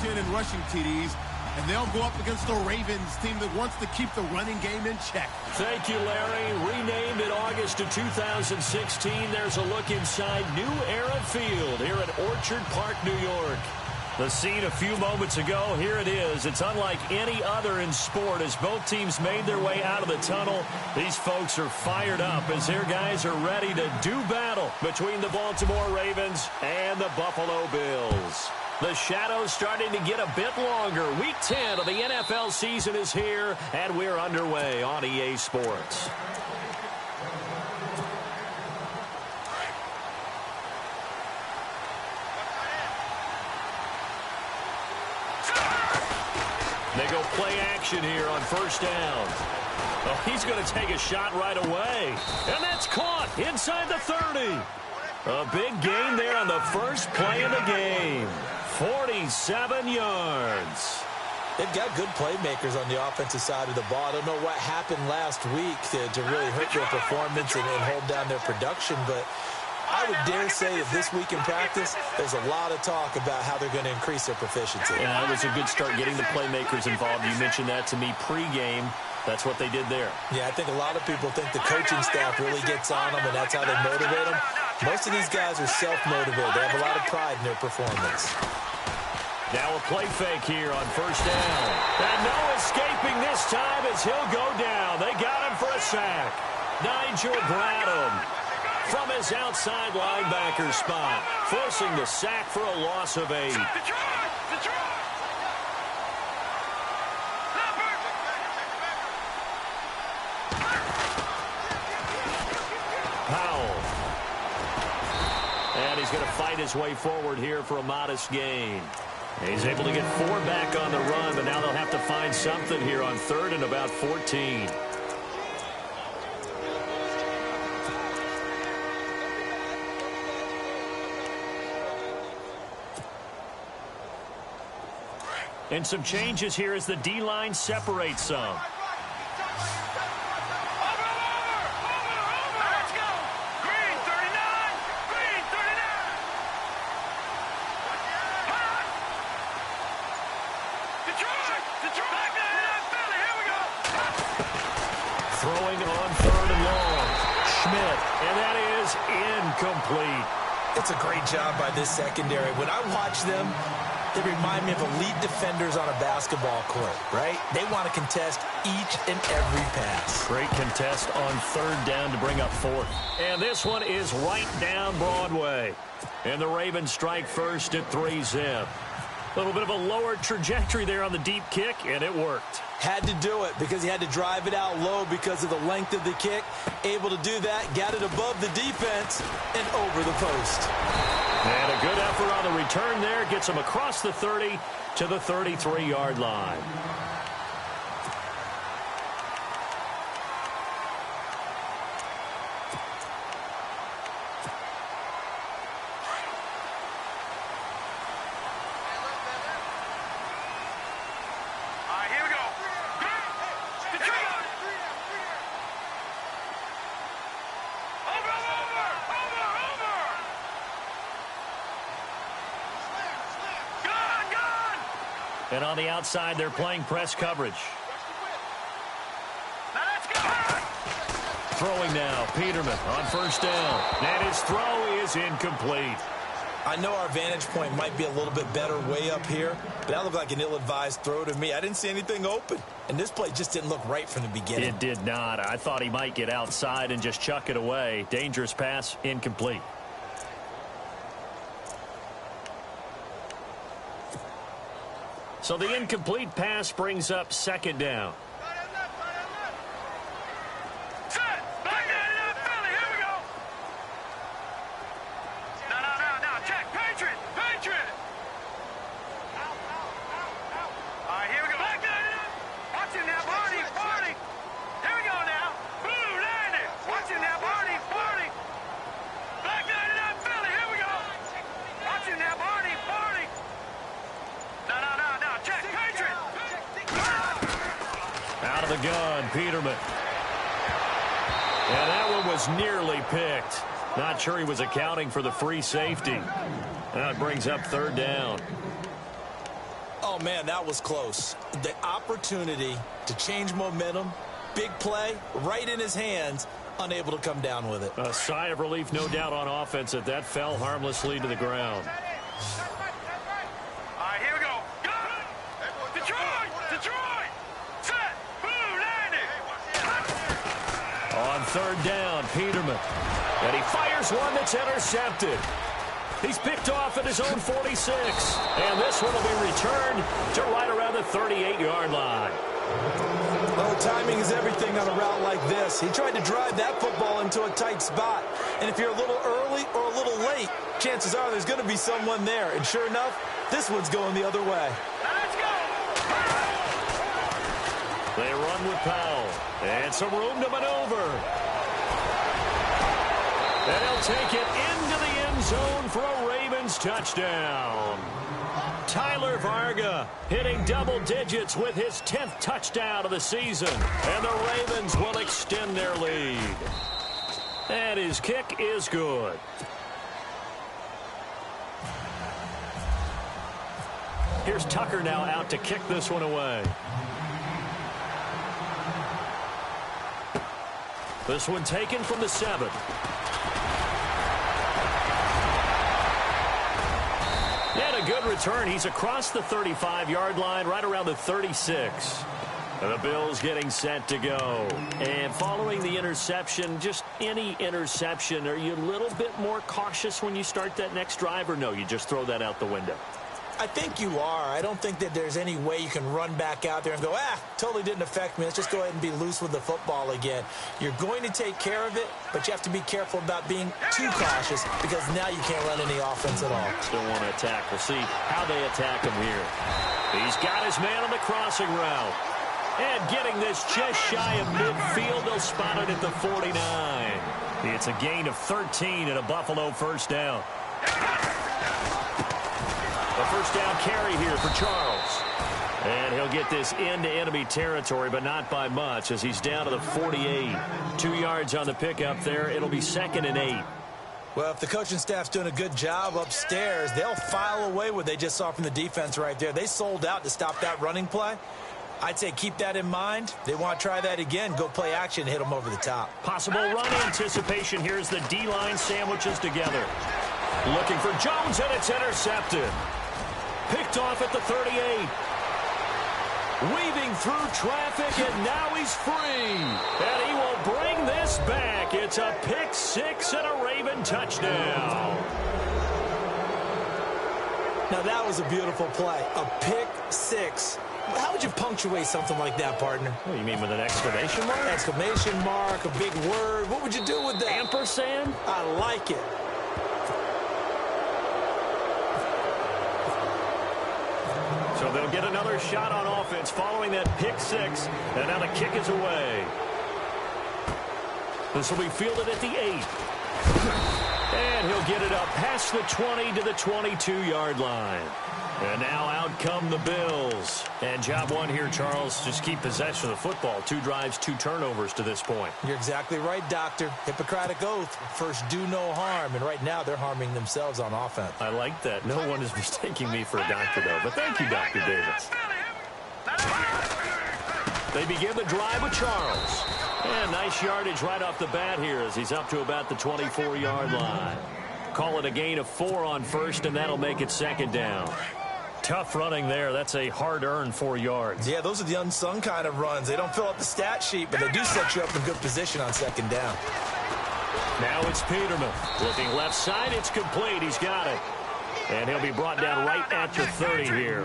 reception and rushing TDs. And they'll go up against the Ravens team that wants to keep the running game in check. Thank you, Larry. Renamed in August of 2016, there's a look inside New Era Field here at Orchard Park, New York. The scene a few moments ago, here it is. It's unlike any other in sport as both teams made their way out of the tunnel. These folks are fired up as their guys are ready to do battle between the Baltimore Ravens and the Buffalo Bills. The shadow's starting to get a bit longer. Week 10 of the NFL season is here, and we're underway on EA Sports. They go play action here on first down. Oh, he's going to take a shot right away. And that's caught inside the 30. A big gain there on the first play of the game. 47 yards. They've got good playmakers on the offensive side of the ball. I don't know what happened last week to really hurt their performance and hold down their production, but I would dare say that this week in practice, there's a lot of talk about how they're going to increase their proficiency. Yeah, it was a good start getting the playmakers involved. You mentioned that to me pregame. That's what they did there. Yeah, I think a lot of people think the coaching staff really gets on them, and that's how they motivate them. Most of these guys are self-motivated. They have a lot of pride in their performance. Now a play fake here on first down. And no escaping this time as he'll go down. They got him for a sack. Nigel Bradham from his outside linebacker spot, forcing the sack for a loss of 8. Powell. And he's going to fight his way forward here for a modest gain. He's able to get 4 back on the run, but now they'll have to find something here on 3rd and about 14. And some changes here as the D-line separates some. Throwing on 3rd and long. Schmidt, and that is incomplete. It's a great job by this secondary. When I watch them, they remind me of elite defenders on a basketball court, right? They want to contest each and every pass. Great contest on 3rd down to bring up 4th. And this one is right down Broadway. And the Ravens strike first at 3-zip. A little bit of a lower trajectory there on the deep kick, and it worked. Had to do it because he had to drive it out low because of the length of the kick. Able to do that, got it above the defense, and over the post. And a good effort on the return there. Gets him across the 30 to the 33-yard line. And on the outside, they're playing press coverage. Throwing now, Peterman on first down. And his throw is incomplete. I know our vantage point might be a little bit better way up here, but that looked like an ill-advised throw to me. I didn't see anything open. And this play just didn't look right from the beginning. It did not. I thought he might get outside and just chuck it away. Dangerous pass, incomplete. So the incomplete pass brings up 2nd down. Out of the gun, Peterman. And that one was nearly picked. Not sure he was accounting for the free safety. Now it brings up 3rd down. Oh, man, that was close. The opportunity to change momentum, big play, right in his hands, unable to come down with it. A sigh of relief, no doubt, on offense that fell harmlessly to the ground. All right, here we go. Go! Detroit! Detroit! Set! Boom! Landing! On third down, Peterman. And he fires one that's intercepted. He's picked off at his own 46. And this one will be returned to right around the 38-yard line. Well, timing is everything on a route like this. He tried to drive that football into a tight spot. And if you're a little early or a little late, chances are there's going to be someone there. And sure enough, this one's going the other way. Let's go! They run with Powell. And some room to maneuver. And he'll take it into the end zone for a Ravens touchdown. Tyler Varga hitting double digits with his 10th touchdown of the season. And the Ravens will extend their lead. And his kick is good. Here's Tucker now out to kick this one away. This one taken from the 7. And a good return. He's across the 35-yard line, right around the 36. And the Bills getting set to go. And following the interception, just any interception, are you a little bit more cautious when you start that next drive, or no, you just throw that out the window? I think you are. I don't think that there's any way you can run back out there and go, totally didn't affect me. Let's just go ahead and be loose with the football again. You're going to take care of it, but you have to be careful about being too cautious because now you can't run any offense at all. Still want to attack. We'll see how they attack him here. He's got his man on the crossing route. And getting this just shy of midfield, they'll spot it at the 49. It's a gain of 13 and a Buffalo first down. A first down carry here for Charles. And he'll get this into enemy territory, but not by much as he's down to the 48. 2 yards on the pickup there. It'll be 2nd and 8. Well, if the coaching staff's doing a good job upstairs, they'll file away what they just saw from the defense right there. They sold out to stop that running play. I'd say keep that in mind. They want to try that again. Go play action, hit them over the top. Possible run anticipation. Here's the D-line sandwiches together. Looking for Jones, and it's intercepted. Picked off at the 38. Weaving through traffic, and now he's free. And he will bring this back. It's a pick six and a Raven touchdown. Now that was a beautiful play. A pick six. How would you punctuate something like that, partner? What do you mean, with an exclamation mark? Exclamation mark, a big word. What would you do with that? Ampersand? I like it. So they'll get another shot on offense following that pick six. And now the kick is away. This will be fielded at the 8. And he'll get it up past the 20 to the 22-yard line. And now out come the Bills. And job one here, Charles, just keep possession of the football. 2 drives, 2 turnovers to this point. You're exactly right, Doctor. Hippocratic oath. First, do no harm. And right now, they're harming themselves on offense. I like that. No one is mistaking me for a doctor, though. But thank you, Dr. Davis. They begin the drive with Charles. And nice yardage right off the bat here as he's up to about the 24-yard line. Call it a gain of 4 on first, and that'll make it 2nd down. Tough running there. That's a hard-earned 4 yards. Yeah, those are the unsung kind of runs. They don't fill up the stat sheet, but they do set you up in good position on 2nd down. Now it's Peterman. Looking left side, it's complete. He's got it. And he'll be brought down right at the 30 here.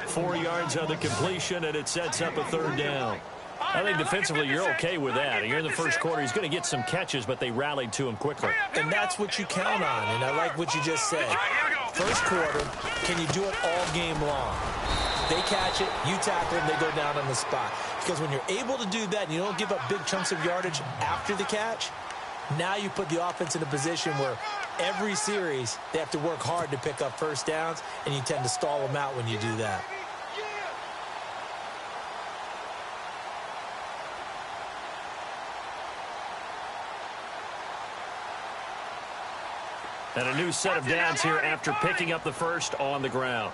4 yards on the completion, and it sets up a 3rd down. I think defensively you're okay with that. Here in the first quarter, he's going to get some catches, but they rallied to him quickly. And that's what you count on, and I like what you just said. First quarter, can you do it all game long? They catch it, you tackle them, they go down on the spot. Because when you're able to do that and you don't give up big chunks of yardage after the catch, now you put the offense in a position where every series they have to work hard to pick up first downs, and you tend to stall them out when you do that. And a new set of downs here after picking up the first on the ground.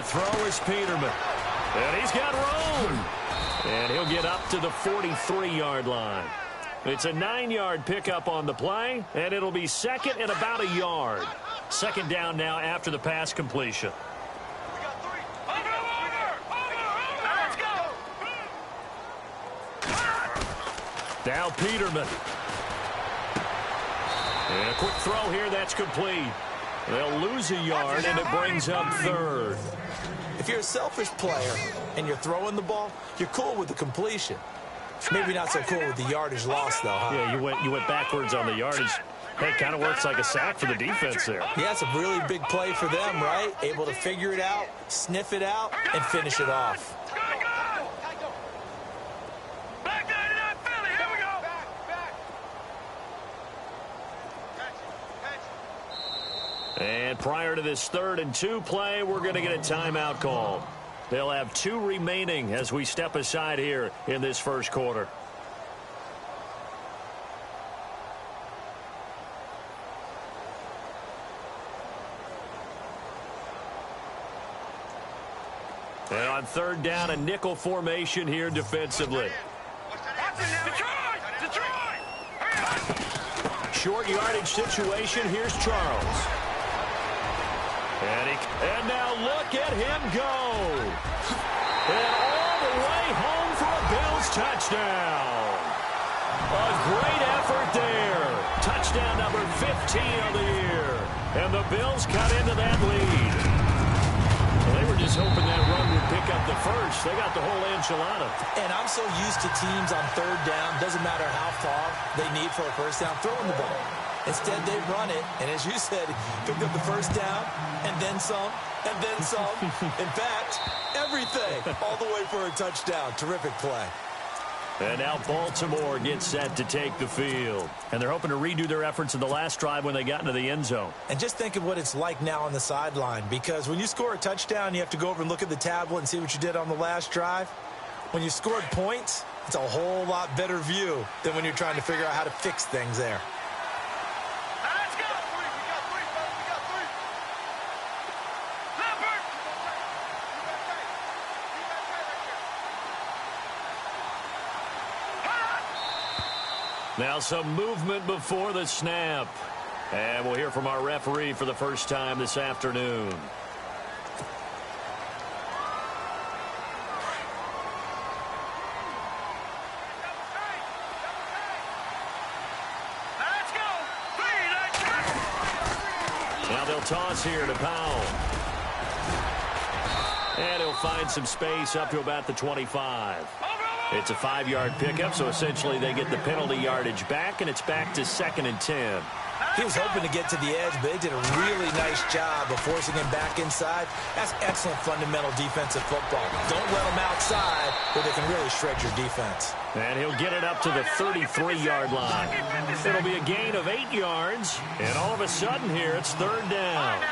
to throw is Peterman. And he's got room. And he'll get up to the 43-yard line. It's a 9-yard pickup on the play, and it'll be second and about a yard. Second down now after the pass completion. Now Peterman. And a quick throw here, that's complete. They'll lose a yard, and it brings up third. If you're a selfish player and you're throwing the ball, you're cool with the completion. Maybe not so cool with the yardage loss, though, huh? Yeah, you went backwards on the yardage. Hey, kind of works like a sack for the defense there. Yeah, it's a really big play for them, right? Able to figure it out, sniff it out, and finish it off. And prior to this 3rd and 2 play, we're going to get a timeout called. They'll have 2 remaining as we step aside here in this first quarter. And on 3rd down, a nickel formation here defensively. Short yardage situation. Here's Charles. And now look at him go. And all the way home for a Bills touchdown. A great effort there. Touchdown number 15 of the year. And the Bills cut into that lead. Well, they were just hoping that run would pick up the first. They got the whole enchilada. And I'm so used to teams on 3rd down, doesn't matter how far they need for a first down, throwing the ball. Instead, they run it, and as you said, picked up the first down, and then some, and then some. In fact, everything, all the way for a touchdown. Terrific play. And now Baltimore gets set to take the field. And they're hoping to redo their efforts in the last drive when they got into the end zone. And just think of what it's like now on the sideline, because when you score a touchdown, you have to go over and look at the tablet and see what you did on the last drive. When you scored points, it's a whole lot better view than when you're trying to figure out how to fix things there. Now some movement before the snap. And we'll hear from our referee for the first time this afternoon. Now they'll toss here to Powell. And he'll find some space up to about the 25. It's a 5-yard pickup, so essentially they get the penalty yardage back, and it's back to 2nd and 10. He was hoping to get to the edge, but they did a really nice job of forcing him back inside. That's excellent fundamental defensive football. Don't let them outside where they can really shred your defense. And he'll get it up to the 33-yard line. It'll be a gain of 8 yards, and all of a sudden here it's 3rd down.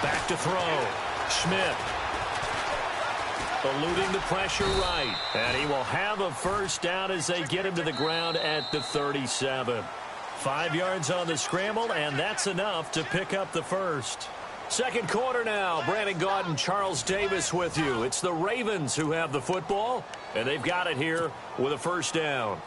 Back to throw. Schmidt. Eluding the pressure right. And he will have a first down as they get him to the ground at the 37. 5 yards on the scramble, and that's enough to pick up the first. Second quarter now. Brandon Gaudin and Charles Davis with you. It's the Ravens who have the football, and they've got it here with a first down.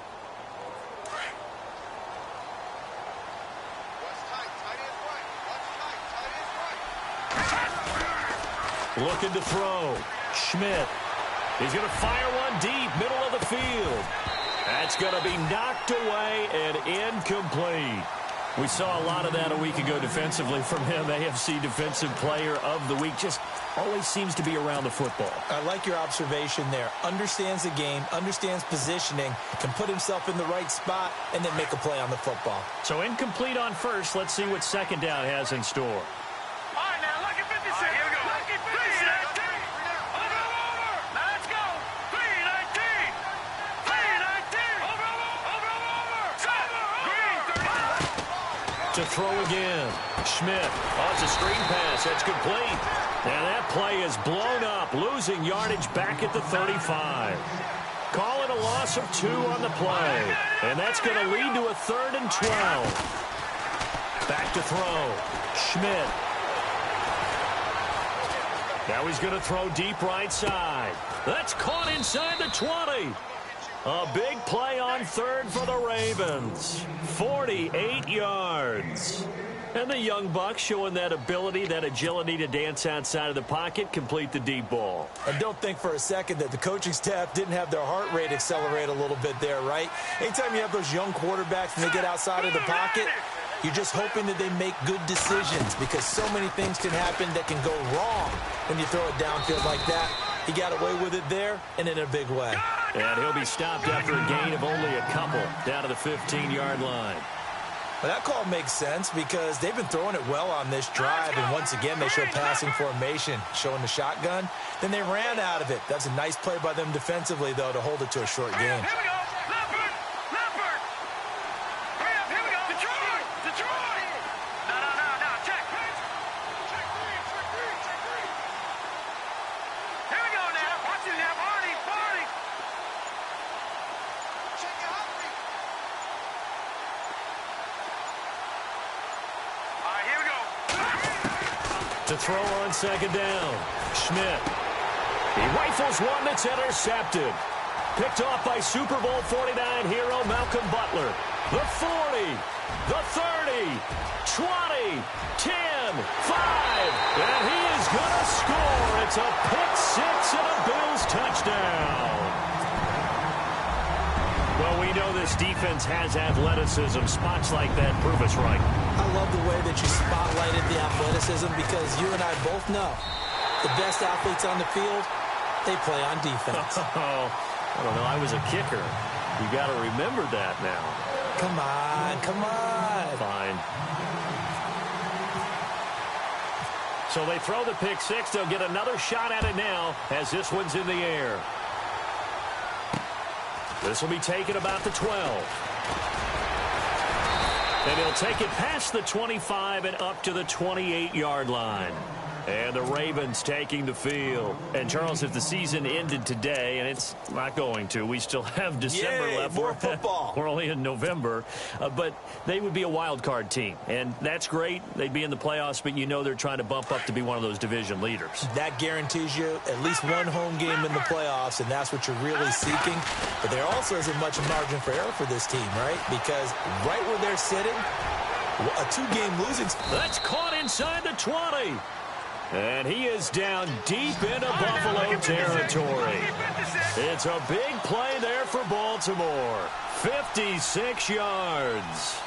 Looking to throw. Schmidt. He's going to fire one deep, middle of the field. That's going to be knocked away and incomplete. We saw a lot of that a week ago defensively from him. AFC Defensive Player of the Week. Just always seems to be around the football. I like your observation there. Understands the game, understands positioning, can put himself in the right spot, and then make a play on the football. So incomplete on first. Let's see what second down has in store. To throw again. Schmidt. Oh, it's a screen pass. That's complete. And that play is blown up, losing yardage back at the 35. Call it a loss of 2 on the play. And that's going to lead to a 3rd and 12. Back to throw. Schmidt. Now he's going to throw deep right side. That's caught inside the 20. A big play on 3rd for the Ravens. 48 yards. And the young buck showing that ability, that agility to dance outside of the pocket, complete the deep ball. And don't think for a second that the coaching staff didn't have their heart rate accelerate a little bit there, right? Anytime you have those young quarterbacks and they get outside of the pocket, you're just hoping that they make good decisions because so many things can happen that can go wrong when you throw it downfield like that. He got away with it there and in a big way. And he'll be stopped after a gain of only a couple down to the 15-yard line. But that call makes sense because they've been throwing it well on this drive, and once again they show passing formation, showing the shotgun. Then they ran out of it. That's a nice play by them defensively, though, to hold it to a short game. Here we go. Leopard. Leopard. Hurry up. Here we go. Detroit. Detroit. No. Check. Check three. Here we go now. Watch it now. Party. Check it out. All right, here we go. To throw on 2nd down. Schmidt. He rifles one that's intercepted. Picked off by Super Bowl 49 hero Malcolm Butler. The 40, the 30, 20, 10, 5. And he is going to score. It's a pick-6 and a Bills touchdown. Well, we know this defense has athleticism. Spots like that prove us right. I love the way that you spotlighted the athleticism because you and I both know the best athletes on the field, they play on defense. Oh, I don't know. I was a kicker. You got to remember that now. Come on. Fine. So they throw the pick-6. They'll get another shot at it now as this one's in the air. This will be taken about the 12. And he'll take it past the 25 and up to the 28-yard line. And the Ravens taking the field. And, Charles, if the season ended today, and it's not going to, we still have December left. More football. We're only in November. But they would be a wild card team. And that's great. They'd be in the playoffs, but you know they're trying to bump up to be one of those division leaders. That guarantees you at least one home game in the playoffs, and that's what you're really seeking. But there also isn't much margin for error for this team, right? Because right where they're sitting, a 2-game losing. That's caught inside the 20. And he is down deep into Buffalo territory. It's a big play there for Baltimore. 56 yards.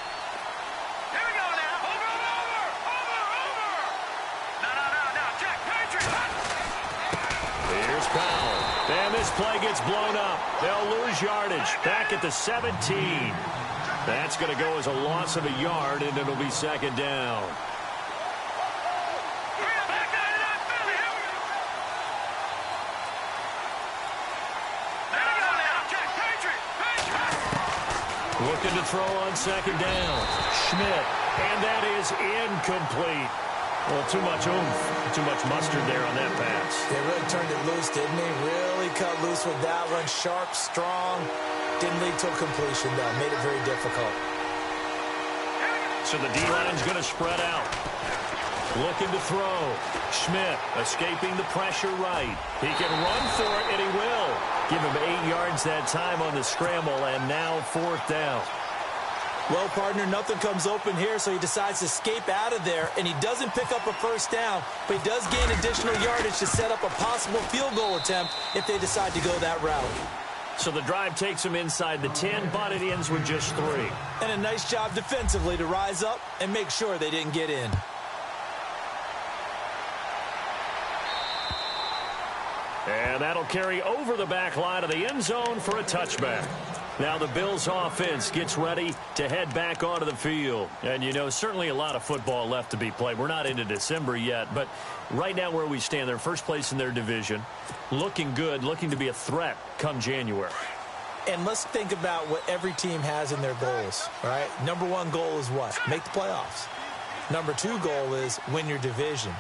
Here we go now. Over. No. Check. Patriot. Here's Powell. And this play gets blown up. They'll lose yardage back at the 17. That's going to go as a loss of a yard, and it'll be 2nd down. Looking to throw on 2nd down. Schmidt. And that is incomplete. Well, too much oomph. Too much mustard there on that pass. They really turned it loose, didn't they? Really cut loose with that one. Sharp, strong. Didn't lead to a completion, though. Made it very difficult. So the D-line's going to spread out. Looking to throw. Schmidt escaping the pressure right. He can run for it, and he will. Give him 8 yards that time on the scramble, and now 4th down. Well, partner, nothing comes open here, so he decides to escape out of there, and he doesn't pick up a 1st down, but he does gain additional yardage to set up a possible field goal attempt if they decide to go that route. So the drive takes him inside the 10, but it ends with just 3. And a nice job defensively to rise up and make sure they didn't get in. And that'll carry over the back line of the end zone for a touchback. Now the Bills offense gets ready to head back onto the field. And, you know, certainly a lot of football left to be played. We're not into December yet, but right now where we stand, they're first place in their division. Looking good, looking to be a threat come January. And let's think about what every team has in their goals, all right? Number one goal is what? Make the playoffs. Number two goal is win your division.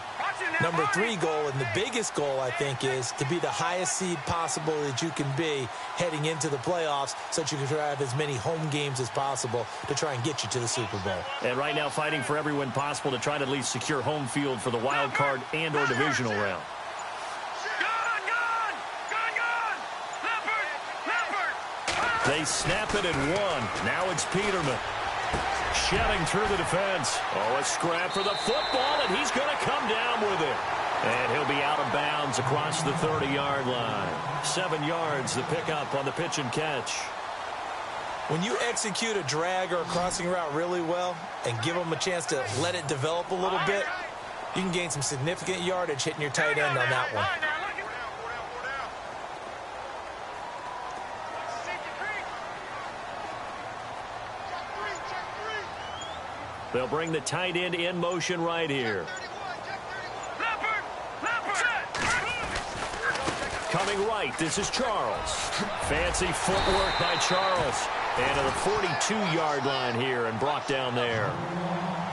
Number three goal, and the biggest goal, I think, is to be the highest seed possible that you can be heading into the playoffs so that you can have as many home games as possible to try and get you to the Super Bowl. And right now fighting for every win possible to try to at least secure home field for the wild card and or divisional round. They snap it and one. Now it's Peterman. Shedding through the defense. Oh, a scrap for the football, and he's going to come down with it. And he'll be out of bounds across the 30-yard line. 7 yards, the pickup on the pitch and catch. When you execute a drag or a crossing route really well and give them a chance to let it develop a little bit, you can gain some significant yardage hitting your tight end on that one. They'll bring the tight end in motion right here. Coming right, this is Charles. Fancy footwork by Charles. And to the 42-yard line here and brought down there.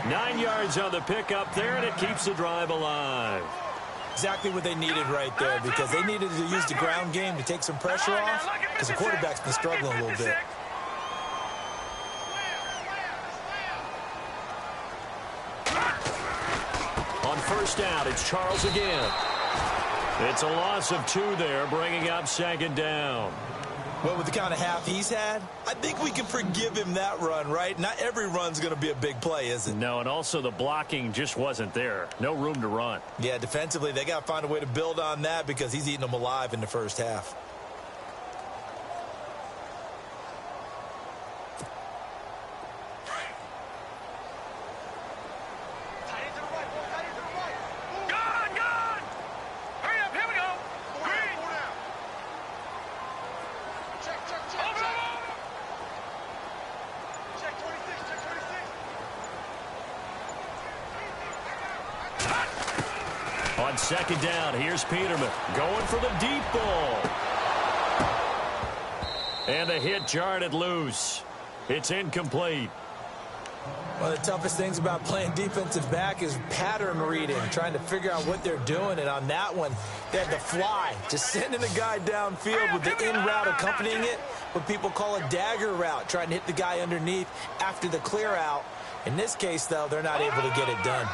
9 yards on the pickup there, and it keeps the drive alive. Exactly what they needed right there, because they needed to use the ground game to take some pressure off, because the quarterback's been struggling a little bit. On first down, it's Charles again. It's a loss of 2 there, bringing up second down. Well, with the kind of half he's had, I think we can forgive him that run, right? Not every run's going to be a big play, is it? No, and also the blocking just wasn't there. No room to run. Yeah, defensively, they got to find a way to build on that because he's eating them alive in the first half. On second down, here's Peterman going for the deep ball. And the hit jarred it loose. It's incomplete. One of the toughest things about playing defensive back is pattern reading, trying to figure out what they're doing. And on that one, they had the fly, just sending a guy downfield with the in route accompanying it, what people call a dagger route, trying to hit the guy underneath after the clear out. In this case, though, they're not able to get it done.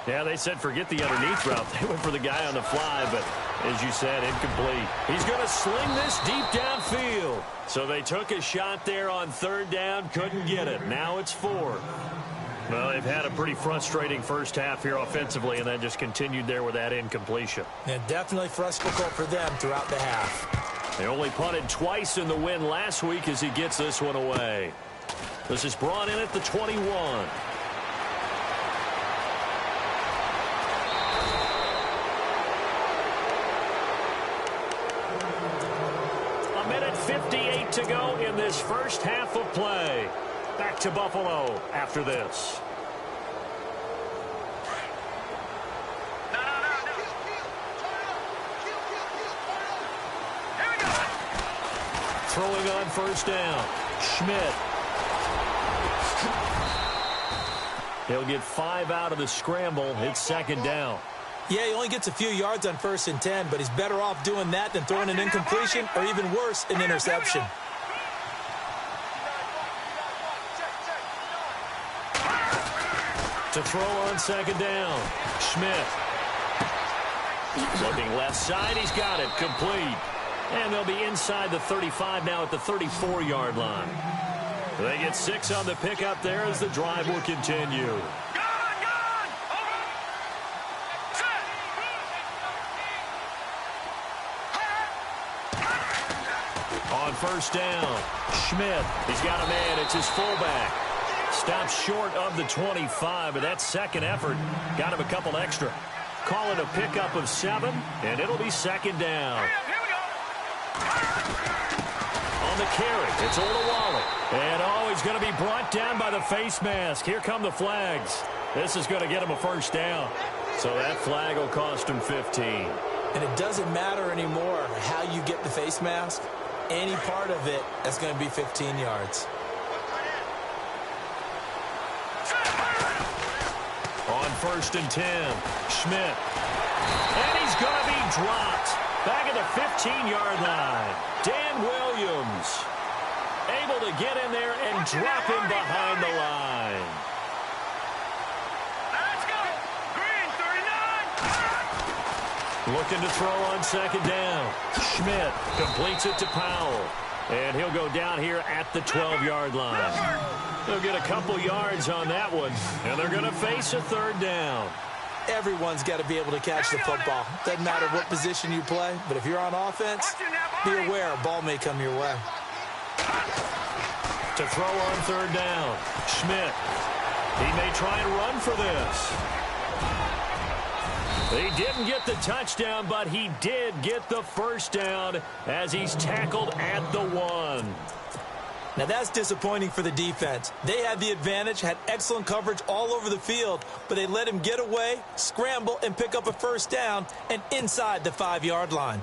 Yeah, they said forget the underneath route. They went for the guy on the fly, but as you said, incomplete. He's going to sling this deep downfield. So they took a shot there on third down, couldn't get it. Now it's 4th. Well, they've had a pretty frustrating first half here offensively, and then just continued there with that incompletion. Yeah, definitely frustrating for them throughout the half. They only punted twice in the win last week as he gets this one away. This is brought in at the 21. 58 to go in this first half of play. Back to Buffalo after this. Throwing on first down. Schmidt. He'll get 5 out of the scramble. It's second down. Yeah, he only gets a few yards on 1st and 10, but he's better off doing that than throwing an incompletion or even worse, an interception. To throw on second down. Schmidt. Looking left side, he's got it, complete. And they'll be inside the 35 now at the 34-yard line. They get 6 on the pickup there as the drive will continue. On first down, Schmidt. He's got a man. It's his fullback. Stops short of the 25, but that second effort got him a couple extra. Call it a pickup of 7, and it'll be second down. On the carry, it's Olawale. And he's going to be brought down by the face mask. Here come the flags. This is going to get him a first down. So that flag will cost him 15. And it doesn't matter anymore how you get the face mask. any part of it that's going to be 15 yards. On 1st and 10, Schmidt. And he's going to be dropped. Back at the 15-yard line. Dan Williams able to get in there and drop him behind the line. Let's go. Green, 39. Looking to throw on 2nd down. Schmidt completes it to Powell. And he'll go down here at the 12-yard line. They'll get a couple yards on that one. And they're going to face a 3rd down. Everyone's got to be able to catch the football. Doesn't matter what position you play, but if you're on offense, be aware a ball may come your way. To throw on 3rd down, Schmidt. He may try and run for this. He didn't get the touchdown, but he did get the 1st down as he's tackled at the 1. Now that's disappointing for the defense. They had the advantage, had excellent coverage all over the field, but they let him get away, scramble, and pick up a 1st down and inside the 5-yard line.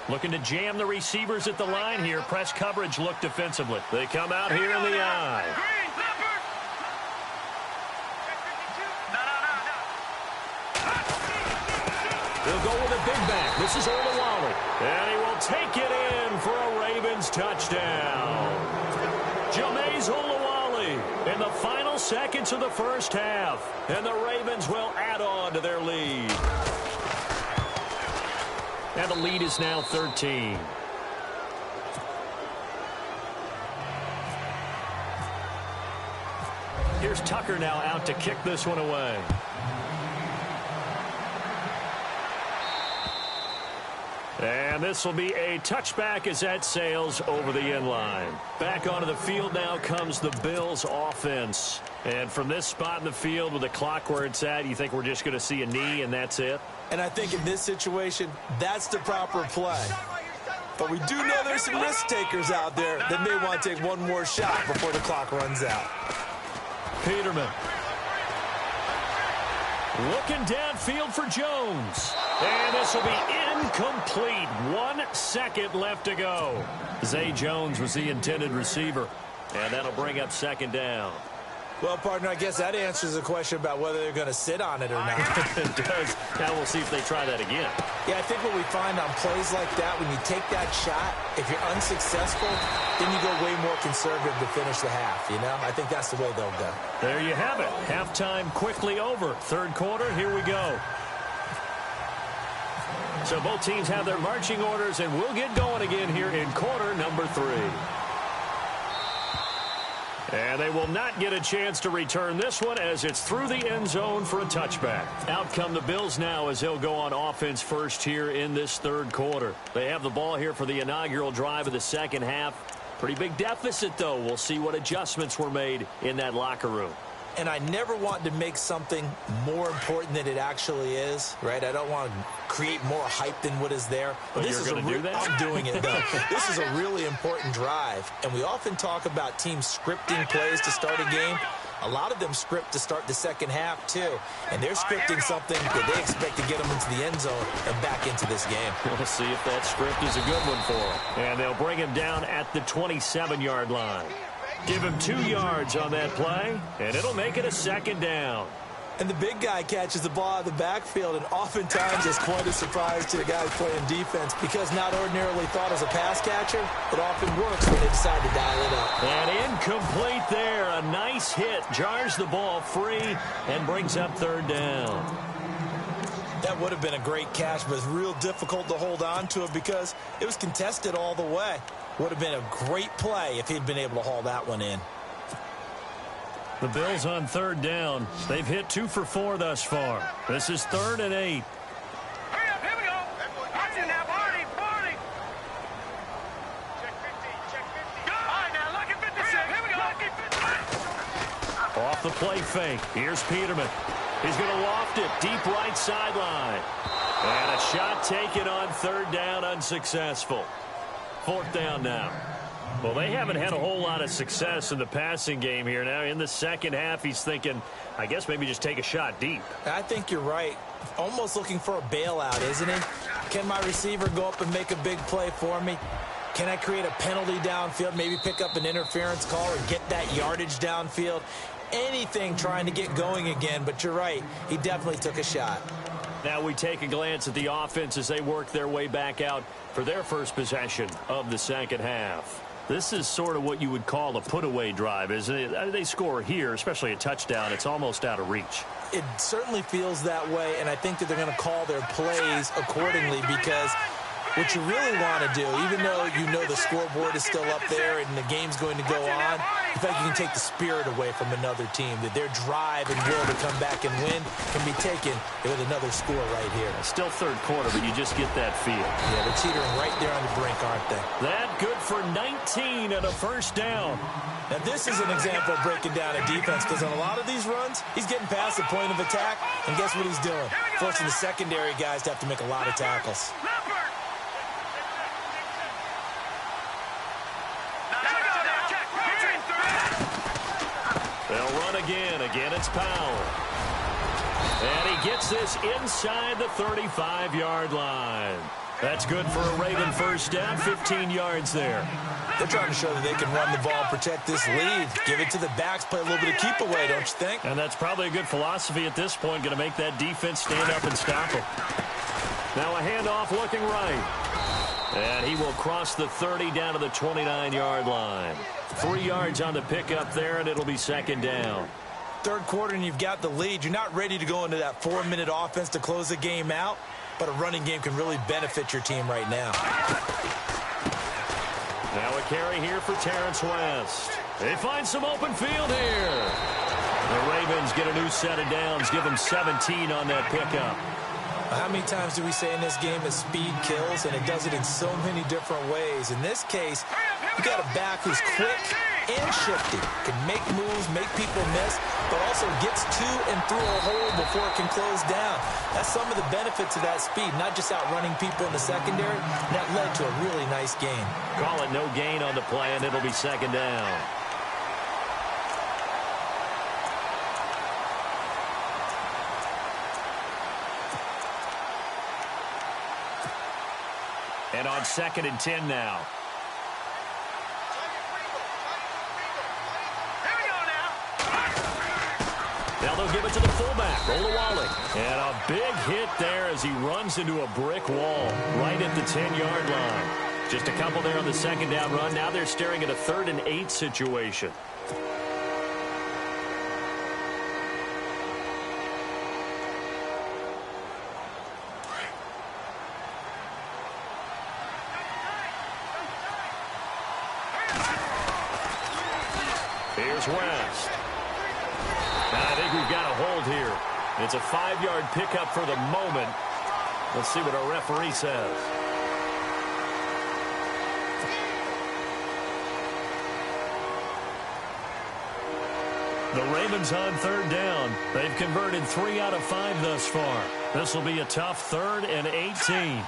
Looking to jam the receivers at the line here. Press coverage look defensively. They come out here in the eye. He'll go with a big back. This is Olawale. And he will take it in for a Ravens touchdown. Jameis Olawale in the final seconds of the 1st half. And the Ravens will add on to their lead. And the lead is now 13. Here's Tucker now out to kick this one away. And this will be a touchback as that sails over the end line. Back onto the field now comes the Bills offense. And from this spot in the field with the clock where it's at, you think we're just going to see a knee and that's it? And I think in this situation, that's the proper play. But we do know there's some risk takers out there that may want to take one more shot before the clock runs out. Peterman. Looking downfield for Jones. And this will be incomplete. 1 second left to go. Zay Jones was the intended receiver. And that'll bring up 2nd down. Well, partner, I guess that answers the question about whether they're going to sit on it or not. It does. Now we'll see if they try that again. Yeah, I think what we find on plays like that, when you take that shot, if you're unsuccessful, then you go way more conservative to finish the half, you know? I think that's the way they'll go. There you have it. Halftime quickly over. 3rd quarter, here we go. So both teams have their marching orders, and we'll get going again here in quarter number 3. And they will not get a chance to return this one as it's through the end zone for a touchback. Out come the Bills now as they'll go on offense first here in this 3rd quarter. They have the ball here for the inaugural drive of the 2nd half. Pretty big deficit, though. We'll see what adjustments were made in that locker room. And I never want to make something more important than it actually is, right? I don't want to create more hype than what is there. But you're going to do that? I'm doing it, though. This is a really important drive, and we often talk about teams scripting plays to start a game. A lot of them script to start the 2nd half, too. And they're scripting something that they expect to get them into the end zone and back into this game. We'll see if that script is a good one for them. And they'll bring him down at the 27-yard line. Give him 2 yards on that play, and it'll make it a 2nd down. And the big guy catches the ball out of the backfield, and oftentimes it's quite a surprise to the guys playing defense because not ordinarily thought as a pass catcher, it often works when they decide to dial it up. And incomplete there. A nice hit. Jars the ball free and brings up 3rd down. That would have been a great catch, but it's real difficult to hold on to it because it was contested all the way. Would have been a great play if he'd been able to haul that one in. The Bills on 3rd down. They've hit 2 for 4 thus far. This is 3rd and 8. Hurry up, here we go. Watch it now, Barney. Check 50, check 50. Go. All right, now, look at 56. Here we go. Off the play fake. Here's Peterman. He's going to loft it deep right sideline. And a shot taken on 3rd down, unsuccessful. 4th down now. Well, they haven't had a whole lot of success in the passing game here. Now, in the second half, he's thinking, I guess maybe just take a shot deep. I think you're right. Almost looking for a bailout, isn't he? Can my receiver go up and make a big play for me? Can I create a penalty downfield, maybe pick up an interference call or get that yardage downfield? Anything trying to get going again, but you're right. He definitely took a shot. Now we take a glance at the offense as they work their way back out for their first possession of the second half. This is sort of what you would call a put-away drive, isn't it? They score here, especially a touchdown. It's almost out of reach. It certainly feels that way, and I think that they're going to call their plays accordingly because what you really want to do, even though you know the scoreboard is still up there and the game's going to go on, I feel like you can take the spirit away from another team, that their drive and will to come back and win can be taken with another score right here. Still third quarter, but you just get that feel. Yeah, they're teetering right there on the brink, aren't they? That good for 19 and a first down. Now, this is an example of breaking down a defense because on a lot of these runs, he's getting past the point of attack, and guess what he's doing? Forcing the secondary guys to have to make a lot of tackles. They'll run again. Again, it's Powell. And he gets this inside the 35-yard line. That's good for a Raven first down, 15 yards there. They're trying to show that they can run the ball, protect this lead, give it to the backs, play a little bit of keep away, don't you think? And that's probably a good philosophy at this point, going to make that defense stand up and stop them. Now a handoff looking right. And he will cross the 30 down to the 29-yard line. 3 yards on the pickup there, and it'll be second down. Third quarter, and you've got the lead. You're not ready to go into that 4-minute offense to close the game out, but a running game can really benefit your team right now. Now a carry here for Terrence West. They find some open field here. The Ravens get a new set of downs, give them 17 on that pickup. How many times do we say in this game that speed kills, and it does it in so many different ways? In this case, you got a back who's quick and shifty, can make moves, make people miss, but also gets to and through a hole before it can close down. That's some of the benefits of that speed, not just outrunning people in the secondary. That led to a really nice game. Call it no gain on the play, and it'll be second down. And on 2nd and 10 now. Here we go now. Now they'll give it to the fullback, Olawale. And a big hit there as he runs into a brick wall right at the 10-yard line. Just a couple there on the second down run. Now they're staring at a 3rd and 8 situation. Here's West. Now I think we've got a hold here. It's a 5-yard pickup for the moment. Let's see what our referee says. The Ravens on 3rd down. They've converted 3 out of 5 thus far. This will be a tough 3rd and 18.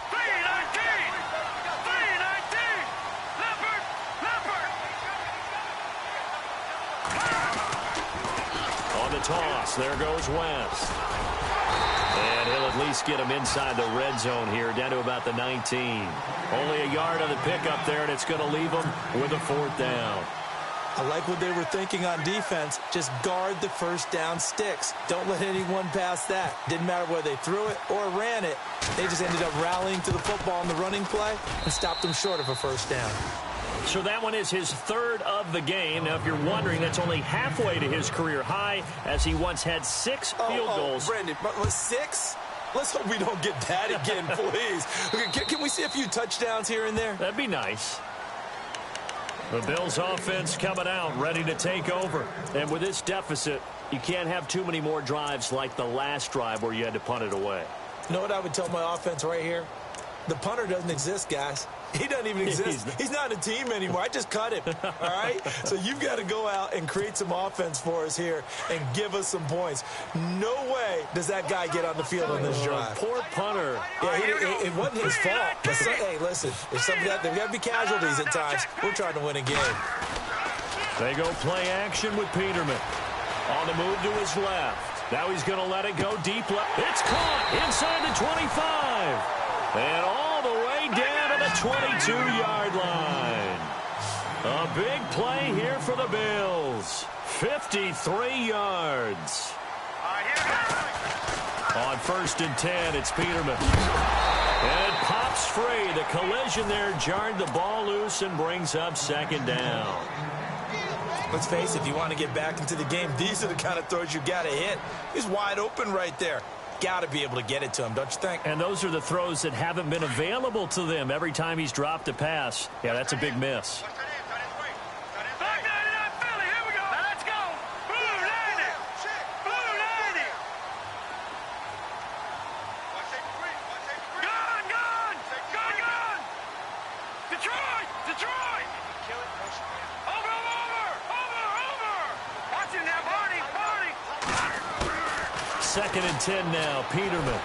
Toss. There goes West. And he'll at least get him inside the red zone here, down to about the 19. Only a yard on the pickup there, and it's going to leave him with a 4th down. I like what they were thinking on defense. Just guard the first down sticks. Don't let anyone pass that. Didn't matter whether they threw it or ran it. They just ended up rallying to the football in the running play and stopped them short of a first down. So that one is his 3rd of the game. Now, if you're wondering, that's only halfway to his career high, as he once had 6 field goals. Brandon, 6? Let's hope we don't get that again, please. Can we see a few touchdowns here and there? That'd be nice. The Bills offense coming out, ready to take over. And with this deficit, you can't have too many more drives like the last drive where you had to punt it away. You know what I would tell my offense right here? The punter doesn't exist, guys. He doesn't even exist. He's not in a team anymore. I just cut him, all right? So you've got to go out and create some offense for us here and give us some points. No way does that guy get on the field on this drive. Poor punter. Yeah, it wasn't his fault. But hey, listen, if there's got to be casualties at times. We're trying to win a game. They go play action with Peterman. On the move to his left. Now he's going to let it go deep left. It's caught inside the 25. And all the way down to the 22-yard line. A big play here for the Bills. 53 yards. On 1st and 10, it's Peterman. And it pops free. The collision there jarred the ball loose and brings up 2nd down. Let's face it, if you want to get back into the game, these are the kind of throws you got to hit. He's wide open right there. Got to be able to get it to him, don't you think? And those are the throws that haven't been available to them every time he's dropped a pass. Yeah, that's a big miss. Second and 10 now, Peterman.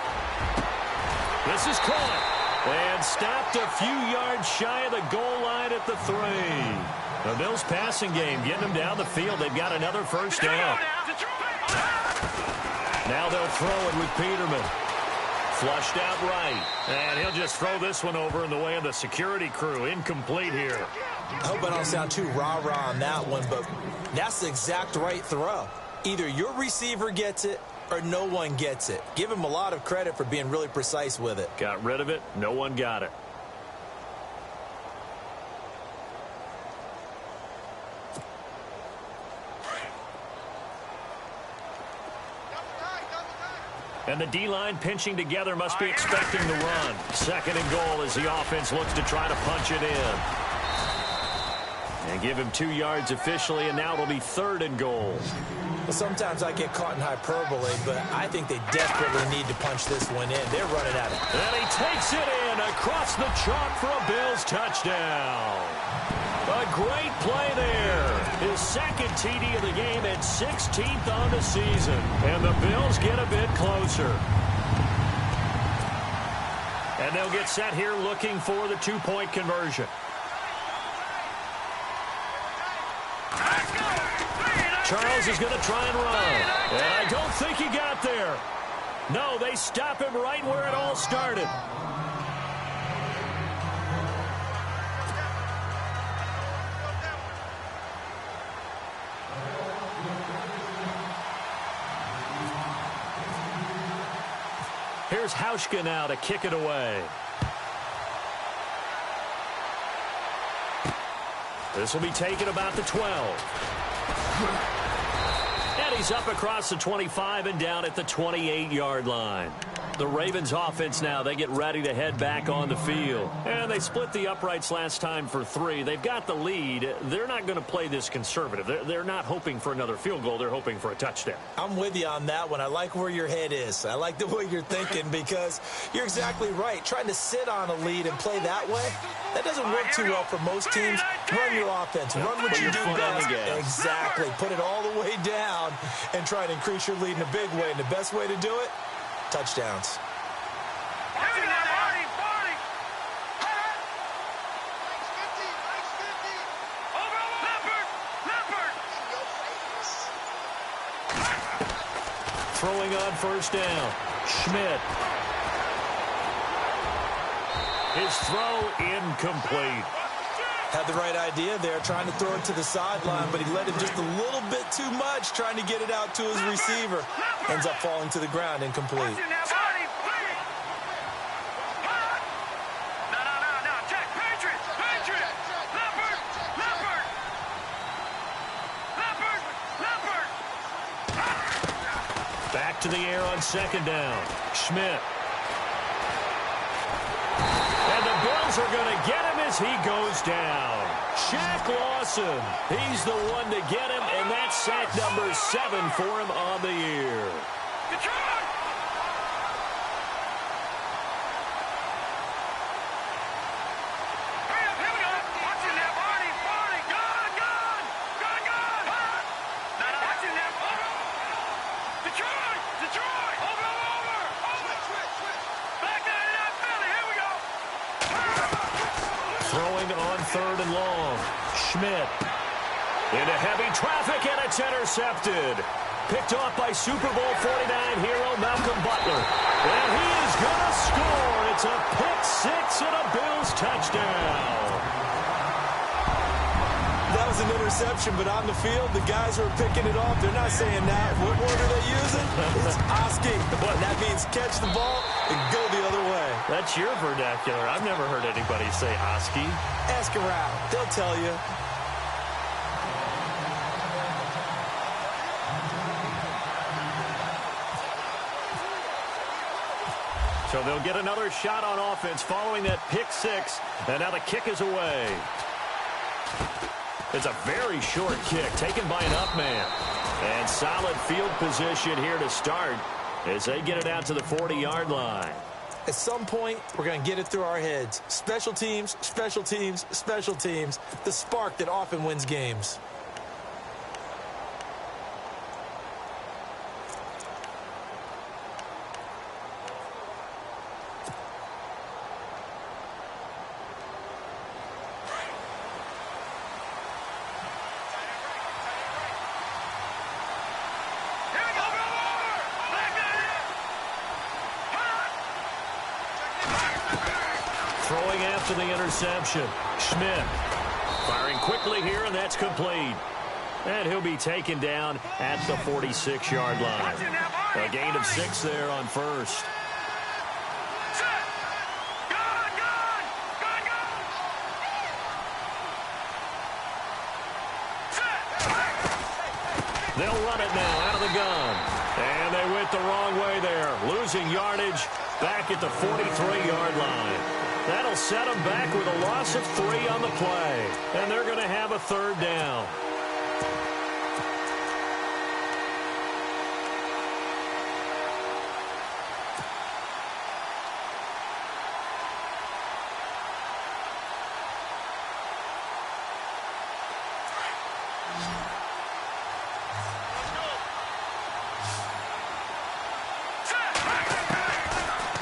This is caught and stopped a few yards shy of the goal line at the 3. The Bills passing game getting them down the field. They've got another 1st down. Now they'll throw it with Peterman. Flushed out right. And he'll just throw this one over in the way of the security crew. Incomplete here. I hope I don't sound too rah-rah on that one, but that's the exact right throw. Either your receiver gets it or no one gets it. Give him a lot of credit for being really precise with it. Got rid of it. No one got it. And the D-line pinching together must be expecting the run. 2nd and goal as the offense looks to try to punch it in. And give him 2 yards officially, and now it'll be 3rd and goal. Well, sometimes I get caught in hyperbole, but I think they desperately need to punch this one in. They're running at it. And he takes it in across the chalk for a Bills touchdown. A great play there. His 2nd TD of the game and 16th on the season. And the Bills get a bit closer. And they'll get set here looking for the 2-point conversion. Charles is going to try and run. And I don't think he got there. No, they stop him right where it all started. Here's Hauschka now to kick it away. This will be taken about the 12. And he's up across the 25 and down at the 28-yard line. The Ravens offense now, they get ready to head back on the field. And they split the uprights last time for 3. They've got the lead. They're not going to play this conservative. They're not hoping for another field goal. They're hoping for a touchdown. I'm with you on that one. I like where your head is. I like the way you're thinking because you're exactly right. Trying to sit on a lead and play that way, that doesn't work too well for most teams. Run your offense. Run what you do best. Exactly. Put it all the way down and try to increase your lead in a big way. And the best way to do it, touchdowns. Throwing on 1st down. Schmidt. His throw incomplete. Had the right idea there, trying to throw it to the sideline, but he let it just a little bit too much, trying to get it out to his receiver. Ends up falling to the ground, incomplete. Back to the air on 2nd down. Schmidt. And the Bills are going to get him as he goes down. Shaq Lawson. He's the one to get him, and that's sack number 7 for him on the year. Throwing on 3rd and long. Schmidt. Into heavy traffic, and it's intercepted. Picked off by Super Bowl 49 hero Malcolm Butler. And he is going to score. It's a pick six and a Bills touchdown. That was an interception, but on the field, the guys who are picking it off, they're not saying that. What word are they using? It's Oski. That means catch the ball and go the other way. That's your vernacular. I've never heard anybody say Oski. Ask around. They'll tell you. So they'll get another shot on offense following that pick six, and now the kick is away. It's a very short kick taken by an up man. And solid field position here to start as they get it out to the 40-yard line. At some point, we're going to get it through our heads. Special teams, special teams, special teams. The spark that often wins games. Throwing after the interception. Schmidt firing quickly here, and that's complete. And he'll be taken down at the 46-yard line. A gain of 6 there on first. They'll run it now out of the gun. And they went the wrong way there. Losing yardage back at the 43-yard line. That'll set them back with a loss of 3 on the play. And they're going to have a 3rd down.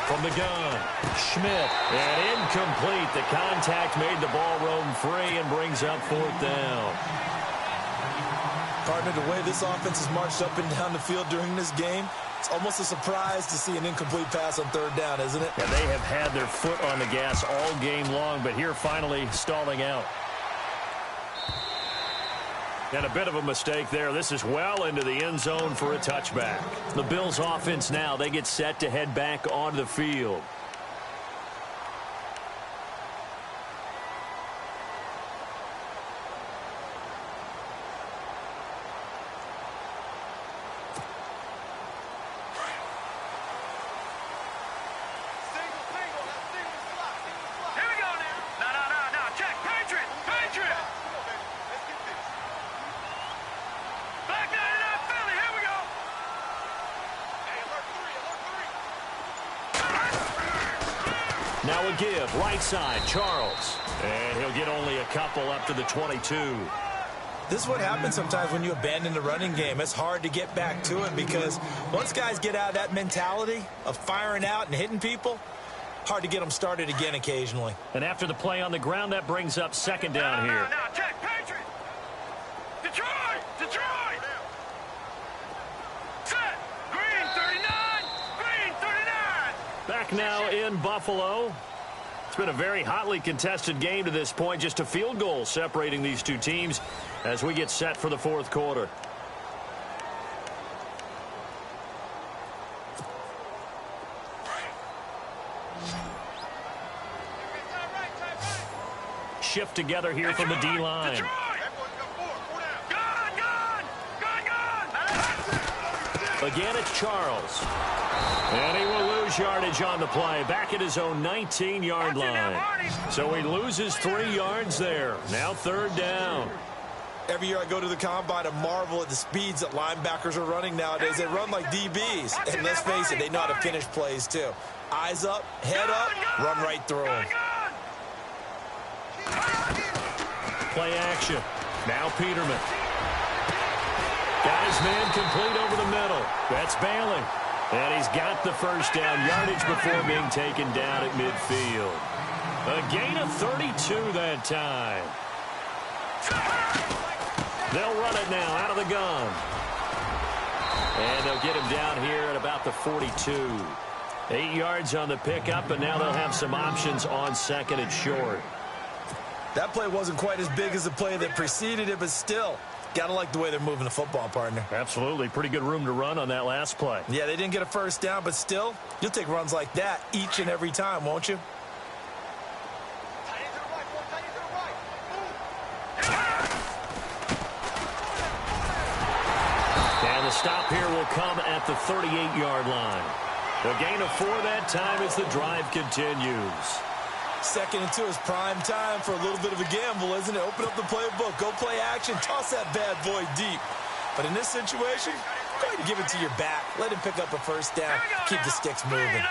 From the gun, Schmidt, and incomplete. The contact made the ball roam free and brings up 4th down. Partner, the way this offense has marched up and down the field during this game, it's almost a surprise to see an incomplete pass on 3rd down, isn't it? And they have had their foot on the gas all game long, but here finally stalling out. And a bit of a mistake there. This is well into the end zone for a touchback. The Bills offense now, they get set to head back onto the field. Now a give, right side, Charles. And he'll get only a couple up to the 22. This is what happens sometimes when you abandon the running game. It's hard to get back to it because once guys get out of that mentality of firing out and hitting people, hard to get them started again occasionally. And after the play on the ground, that brings up 2nd down here. Now, check, Patriot. Detroit! Detroit! Set! Green 39! Green 39! Back now in Buffalo. It's been a very hotly contested game to this point. Just a field goal separating these two teams as we get set for the 4th quarter. Shift together here from the D-line. Again, it's Charles. And he will lose yardage on the play. Back at his own 19-yard line. So he loses 3 yards there. Now 3rd down. Every year I go to the combine, I marvel at the speeds that linebackers are running nowadays. They run like DBs. And let's face it, they know how to finish plays too. Eyes up, head up, run right through them. Play action. Now Peterman. Got his man complete over the middle. That's Bailey. And he's got the 1st down yardage before being taken down at midfield. A gain of 32 that time. They'll run it now out of the gun. And they'll get him down here at about the 42. 8 yards on the pickup, and now they'll have some options on second and short. That play wasn't quite as big as the play that preceded it, but still, got to like the way they're moving the football, partner. Absolutely. Pretty good room to run on that last play. Yeah, they didn't get a first down, but still, you'll take runs like that each and every time, won't you? And the stop here will come at the 38-yard line. A gain of 4 that time as the drive continues. 2nd and 2 is prime time for a little bit of a gamble, isn't it? Open up the playbook, go play action, toss that bad boy deep. But in this situation, go ahead and give it to your back. Let him pick up a first down. Keep the sticks moving.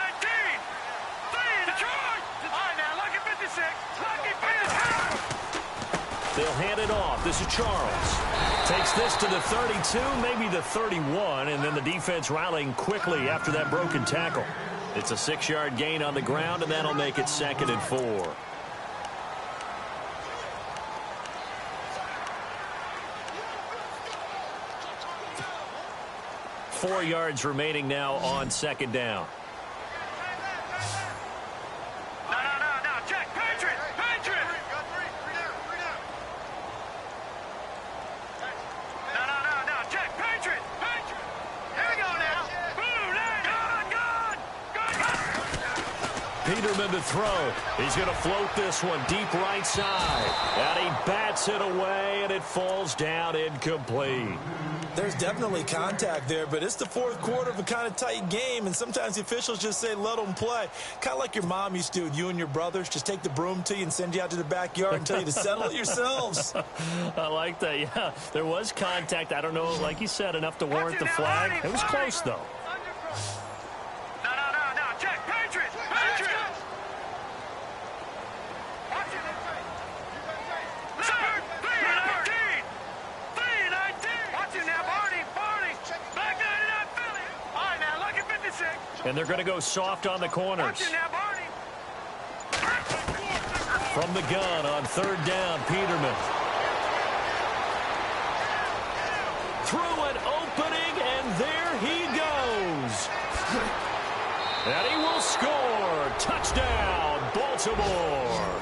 They'll hand it off. This is Charles. Takes this to the 32, maybe the 31, and then the defense rallying quickly after that broken tackle. It's a 6-yard gain on the ground, and that'll make it 2nd and 4. Four yards remaining now on 2nd down. Peterman to throw. He's going to float this one deep right side. And he bats it away, and it falls down incomplete. There's definitely contact there, but it's the 4th quarter of a kind of tight game, and sometimes the officials just say, let them play. Kind of like your mom used to with you and your brothers. Just take the broom to you and send you out to the backyard and tell you to settle it yourselves. I like that, yeah. There was contact. I don't know, like you said, enough to warrant the flag. It was close, though. And they're going to go soft on the corners. From the gun on 3rd down, Peterman. Through an opening, and there he goes. And he will score. Touchdown, Baltimore.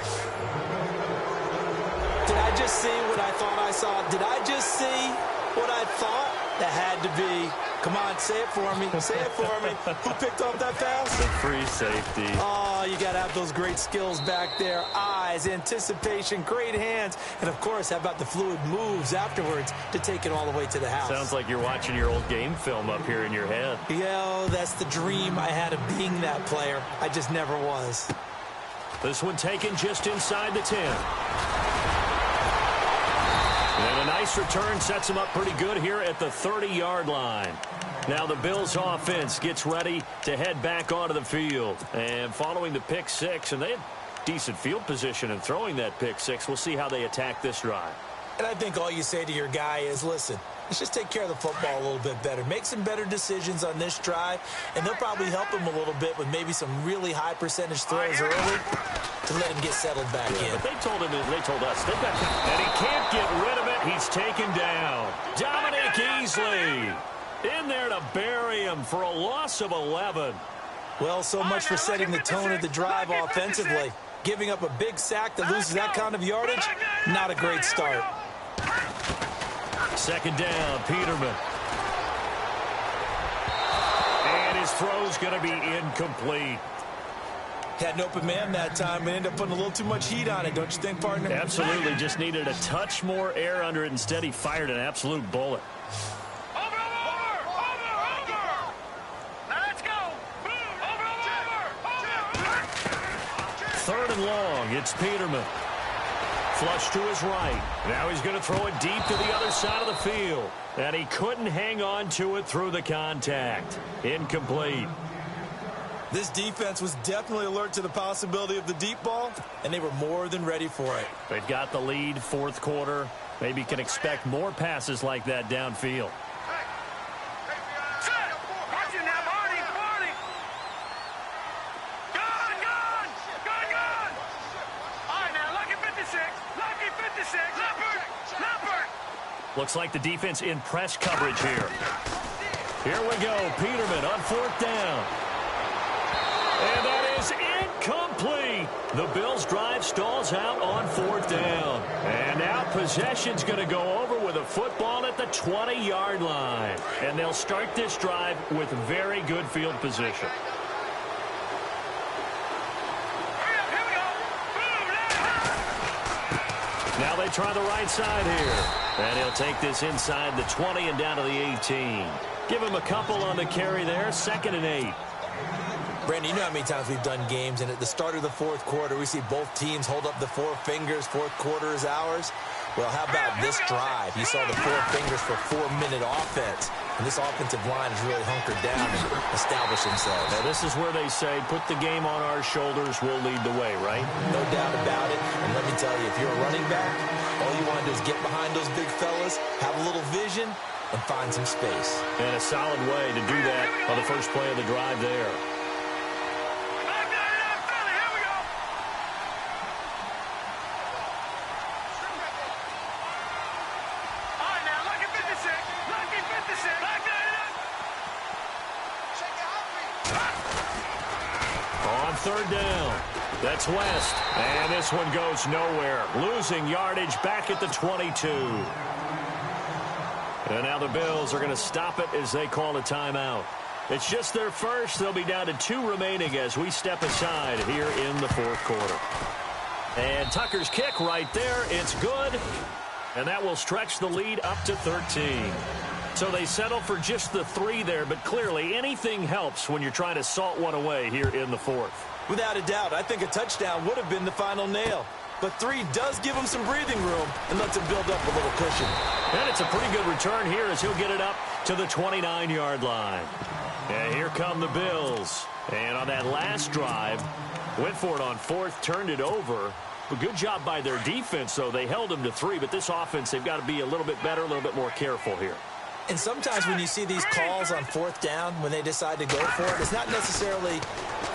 Did I just see what I thought I saw? Did I just see what I thought? That had to be. Come on, say it for me. Say it for me. Who picked off that pass? The free safety. Oh, you got to have those great skills back there. Eyes, anticipation, great hands. And, of course, how about the fluid moves afterwards to take it all the way to the house? Sounds like you're watching your old game film up here in your head. Yeah, that's the dream I had of being that player. I just never was. This one taken just inside the 10. And a nice return sets him up pretty good here at the 30-yard line. Now the Bills offense gets ready to head back onto the field. And following the pick six, and they had decent field position in throwing that pick six. We'll see how they attack this drive. And I think all you say to your guy is, listen, let's just take care of the football a little bit better. Make some better decisions on this drive, and they'll probably help him a little bit with maybe some really high percentage throws early to let him get settled back in. But they told us, they've got, and he can't get rid of it. He's taken down. Dominic Easley in there to bury him for a loss of 11. Well, so much for setting the tone of the drive offensively. Giving up a big sack that loses that kind of yardage, not a great start. 2nd down, Peterman. And his throw's going to be incomplete. Had an open man that time, but ended up putting a little too much heat on it, don't you think, partner? Absolutely. Just needed a touch more air under it. Instead, he fired an absolute bullet. Third and long, it's Peterman. Flush to his right. Now he's going to throw it deep to the other side of the field. And he couldn't hang on to it through the contact. Incomplete. This defense was definitely alert to the possibility of the deep ball, and they were more than ready for it. They've got the lead, 4th quarter. Maybe can expect more passes like that downfield. Looks like the defense in press coverage here. Here we go. Peterman on 4th down. And that is incomplete. The Bills' drive stalls out on 4th down. And now possession's going to go over with a football at the 20-yard line. And they'll start this drive with very good field position. Now they try the right side here. And he'll take this inside the 20 and down to the 18. Give him a couple on the carry there. 2nd and 8. Brandon, you know how many times we've done games, and at the start of the 4th quarter, we see both teams hold up the 4 fingers. 4th quarter is ours. Well, how about this drive? You saw the 4 fingers for 4-minute offense. And this offensive line has really hunkered down and established themselves. Now, this is where they say, put the game on our shoulders, we'll lead the way, right? No doubt about it. And let me tell you, if you're a running back, all you want to do is get behind those big fellas, have a little vision, and find some space. And a solid way to do that on the first play of the drive there. On 3rd down, that's West. And this one goes nowhere. Losing yardage back at the 22. And now the Bills are going to stop it as they call a timeout. It's just their first. They'll be down to 2 remaining as we step aside here in the 4th quarter. And Tucker's kick right there. It's good. And that will stretch the lead up to 13. So they settle for just the 3 there, but clearly anything helps when you're trying to salt one away here in the 4th. Without a doubt, I think a touchdown would have been the final nail. But 3 does give him some breathing room and lets him build up a little cushion. And it's a pretty good return here as he'll get it up to the 29-yard line. And here come the Bills. And on that last drive, went for it on 4th, turned it over. A good job by their defense, though. They held him to 3, but this offense, they've got to be a little bit better, a little bit more careful here. And sometimes when you see these calls on 4th down, when they decide to go for it, it's not necessarily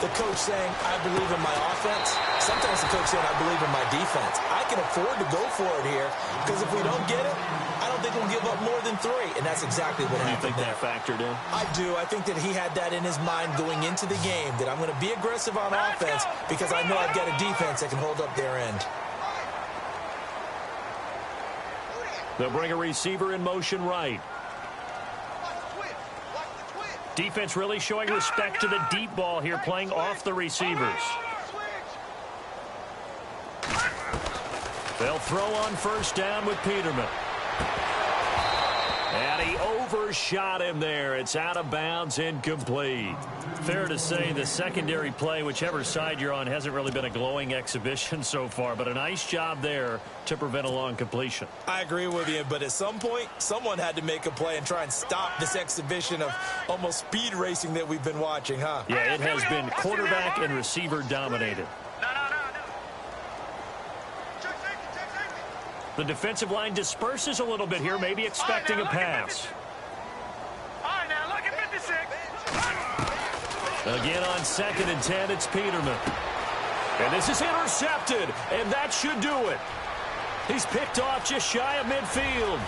the coach saying, I believe in my offense. Sometimes the coach saying, I believe in my defense. I can afford to go for it here because if we don't get it, I don't think we'll give up more than 3. And that's exactly what happened there. You think that factored in? I do. I think that he had that in his mind going into the game, that I'm going to be aggressive on offense because I know I've got a defense that can hold up their end. They'll bring a receiver in motion right. Defense really showing respect to the deep ball here, playing off the receivers. They'll throw on 1st down with Peterman. And he overshot him there. It's out of bounds, incomplete. Fair to say the secondary play, whichever side you're on, hasn't really been a glowing exhibition so far, but a nice job there to prevent a long completion. I agree with you, but at some point, someone had to make a play and try and stop this exhibition of almost speed racing that we've been watching, huh? Yeah, it has been quarterback and receiver dominated. The defensive line disperses a little bit here, maybe expecting a pass. Again on 2nd and 10, it's Peterman. And this is intercepted, and that should do it. He's picked off just shy of midfield.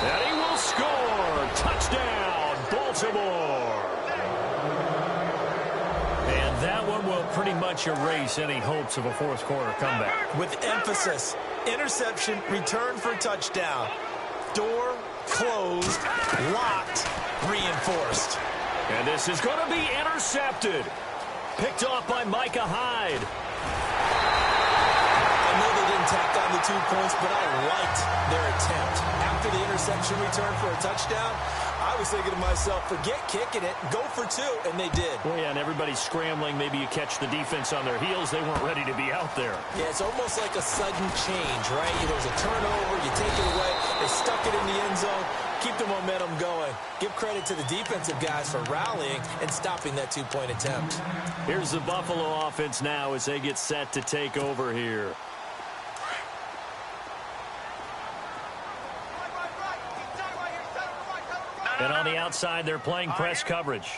And he will score. Touchdown, Baltimore. And that one will pretty much erase any hopes of a 4th quarter comeback. With emphasis, interception, return for touchdown. Door closed, locked, reinforced. And this is going to be intercepted. Picked off by Micah Hyde. I know they didn't tack on the 2 points, but I liked their attempt. After the interception return for a touchdown, I was thinking to myself, forget kicking it, go for 2, and they did. Well, yeah, and everybody's scrambling. Maybe you catch the defense on their heels. They weren't ready to be out there. Yeah, it's almost like a sudden change, right? There's a turnover, you take it away, they stuck it in the end zone. Keep the momentum going. Give credit to the defensive guys for rallying and stopping that 2-point attempt. Here's the Buffalo offense now as they get set to take over here. And on the outside, they're playing press coverage.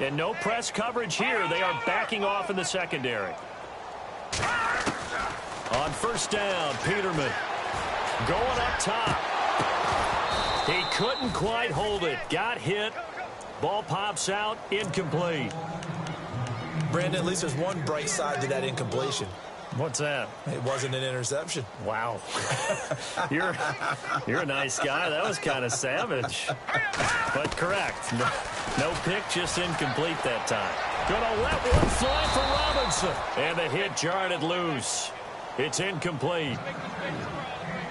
And no press coverage here. They are backing off in the secondary. On first down, Peterman going up top. He couldn't quite hold it. Got hit. Ball pops out. Incomplete. Brandon, at least there's one bright side to that incompletion. What's that? It wasn't an interception. Wow. You're a nice guy. That was kind of savage. But correct. No pick, just incomplete that time. Gonna let one fly for Robinson. And the hit jarred it loose. It's incomplete.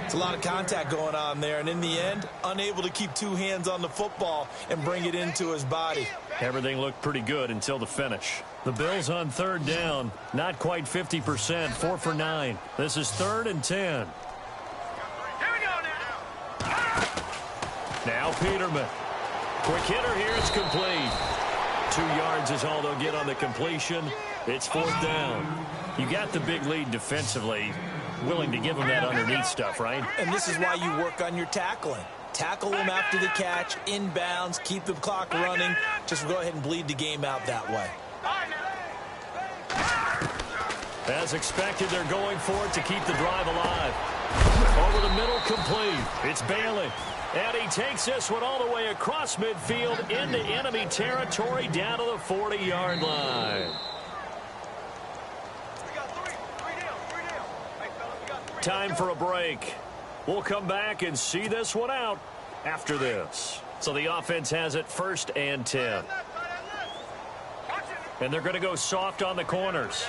It's a lot of contact going on there, and in the end, unable to keep two hands on the football and bring it into his body. Everything looked pretty good until the finish. The Bills on third down, not quite 50%, 4 for 9. This is 3rd and 10. Here we go now. Now Peterman. Quick hitter here, it's complete. 2 yards is all they'll get on the completion. It's 4th down. You got the big lead defensively. Willing to give them that underneath stuff, right? And this is why you work on your tackling. Tackle them after the catch, inbounds, keep the clock running. Just go ahead and bleed the game out that way. As expected, they're going for it to keep the drive alive. Over the middle, complete. It's Bailey. And he takes this one all the way across midfield into enemy territory down to the 40-yard line. Time for a break. We'll come back and see this one out after this. So the offense has it 1st and 10. And they're going to go soft on the corners.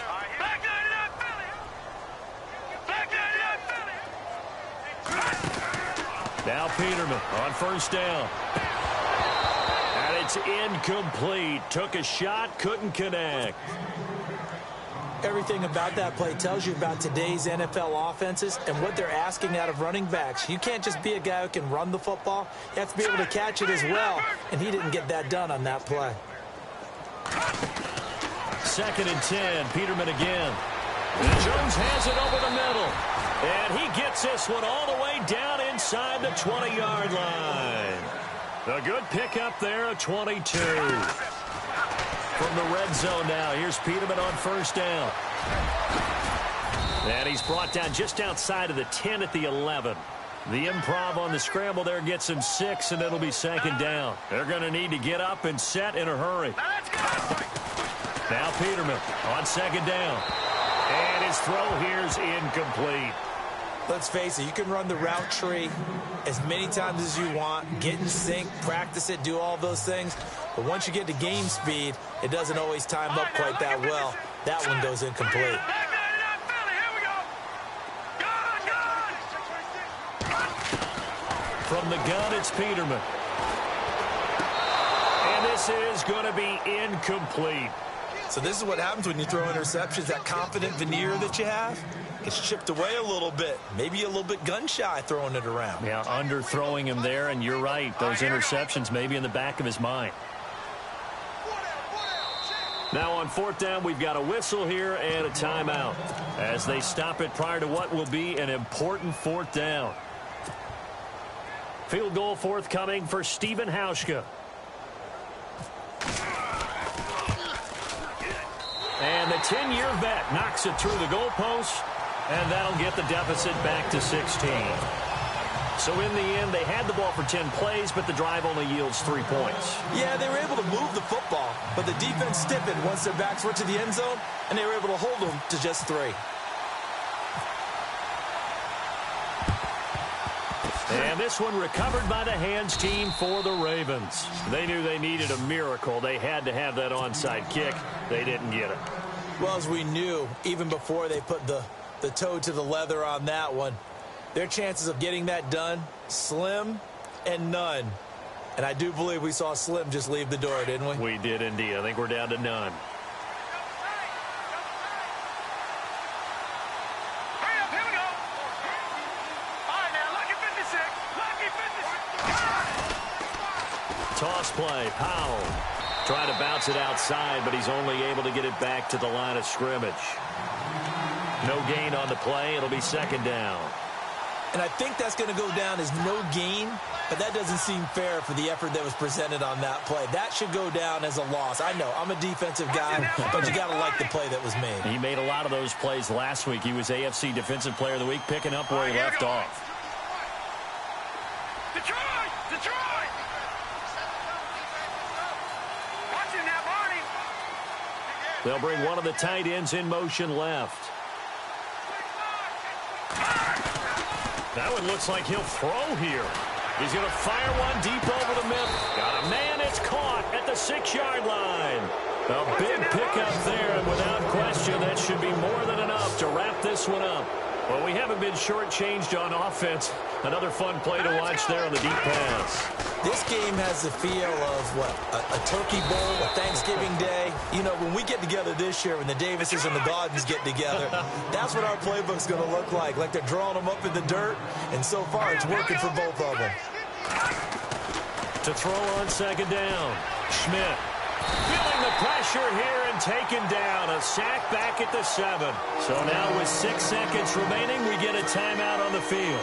Now Peterman on first down. And it's incomplete. Took a shot, couldn't connect. Everything about that play tells you about today's NFL offenses and what they're asking out of running backs. You can't just be a guy who can run the football. You have to be able to catch it as well, and he didn't get that done on that play. 2nd and 10, Peterman again. And Jones has it over the middle. And he gets this one all the way down inside the 20-yard line. A good pickup there, a 22. From the red zone now, here's Peterman on first down. And he's brought down just outside of the 10 at the 11. The improv on the scramble there gets him 6, and it'll be 2nd down. They're going to need to get up and set in a hurry. Now Peterman on 2nd down. And his throw here's incomplete. Let's face it, you can run the route tree as many times as you want, get in sync, practice it, do all those things. But once you get to game speed, it doesn't always time up quite that well. That one goes incomplete. From the gun, it's Peterman. And this is going to be incomplete. So this is what happens when you throw interceptions. That confident veneer that you have gets chipped away a little bit. Maybe a little bit gun-shy throwing it around. Yeah, underthrowing him there, and you're right. Those interceptions maybe in the back of his mind. Now on 4th down, we've got a whistle here and a timeout as they stop it prior to what will be an important 4th down. Field goal forthcoming for Stephen Hauschka. And the 10-year vet knocks it through the goalpost, and that'll get the deficit back to 16. So in the end, they had the ball for 10 plays, but the drive only yields 3 points. Yeah, they were able to move the football, but the defense stiffened once their backs were to the end zone, and they were able to hold them to just 3. And this one recovered by the hands team for the Ravens. They knew they needed a miracle. They had to have that onside kick. They didn't get it. Well, as we knew, even before they put the toe to the leather on that one, their chances of getting that done, slim and none. And I do believe we saw Slim just leave the door, didn't we? We did indeed. I think we're down to none. Toss play, Powell. Trying to bounce it outside, but he's only able to get it back to the line of scrimmage. No gain on the play. It'll be 2nd down. And I think that's going to go down as no gain, but that doesn't seem fair for the effort that was presented on that play. That should go down as a loss. I know, I'm a defensive guy, but you got to like the play that was made. He made a lot of those plays last week. He was AFC Defensive Player of the Week, picking up where he left off. Detroit! Detroit! Watching that, Barney. They'll bring one of the tight ends in motion left. That one looks like he'll throw here. He's going to fire one deep over the middle. Got a man. It's caught at the 6-yard line. A big pickup there, and without question, that should be more than enough to wrap this one up. Well, we haven't been shortchanged on offense. Another fun play to watch there on the deep pass. This game has the feel of, what, a turkey bowl, a Thanksgiving day. You know, when we get together this year, when the Davises and the Gardens get together, that's what our playbook's going to look like they're drawing them up in the dirt, and so far it's working for both of them. To throw on second down, Schmidt. Feeling the pressure here and taken down. A sack back at the 7. So now with 6 seconds remaining, we get a timeout on the field.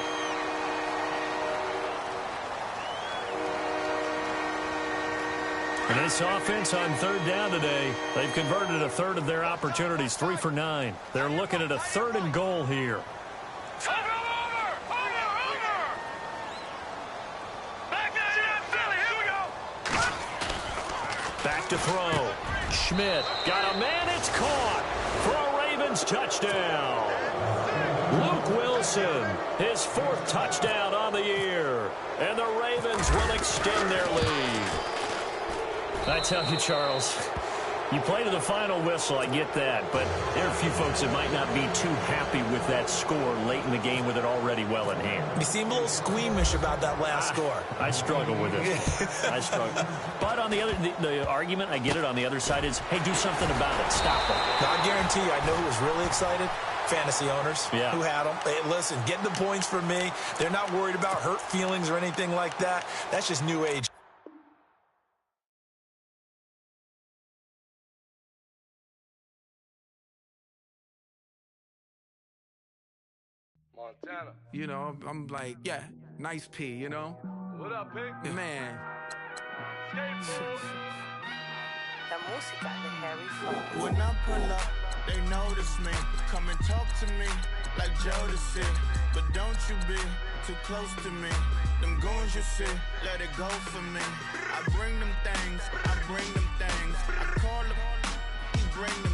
And this offense on third down today, they've converted a third of their opportunities, 3 for 9. They're looking at a 3rd and goal here. Back to throw. Schmidt got a man. It's caught for a Ravens touchdown. Luke Wilson, his 4th touchdown on the year. And the Ravens will extend their lead. I tell you, Charles, you play to the final whistle, I get that. But there are a few folks that might not be too happy with that score late in the game with it already well in hand. You seem a little squeamish about that last score. I struggle with it. I struggle. But on the other, the argument, I get it, on the other side is, hey, do something about it. Stop them. Now, I guarantee you, I know who was really excited. Fantasy owners who had them. Hey, listen, get the points for me. They're not worried about hurt feelings or anything like that. That's just new age. Montana. You know, I'm like, yeah, nice P, you know? What up, Pig? Man. La música de Harry Flow. When I pull up, they notice me. Come and talk to me like Jodeci. But don't you be too close to me. Them goons you see, let it go for me. I bring them things, I bring them things. I call them, he bring them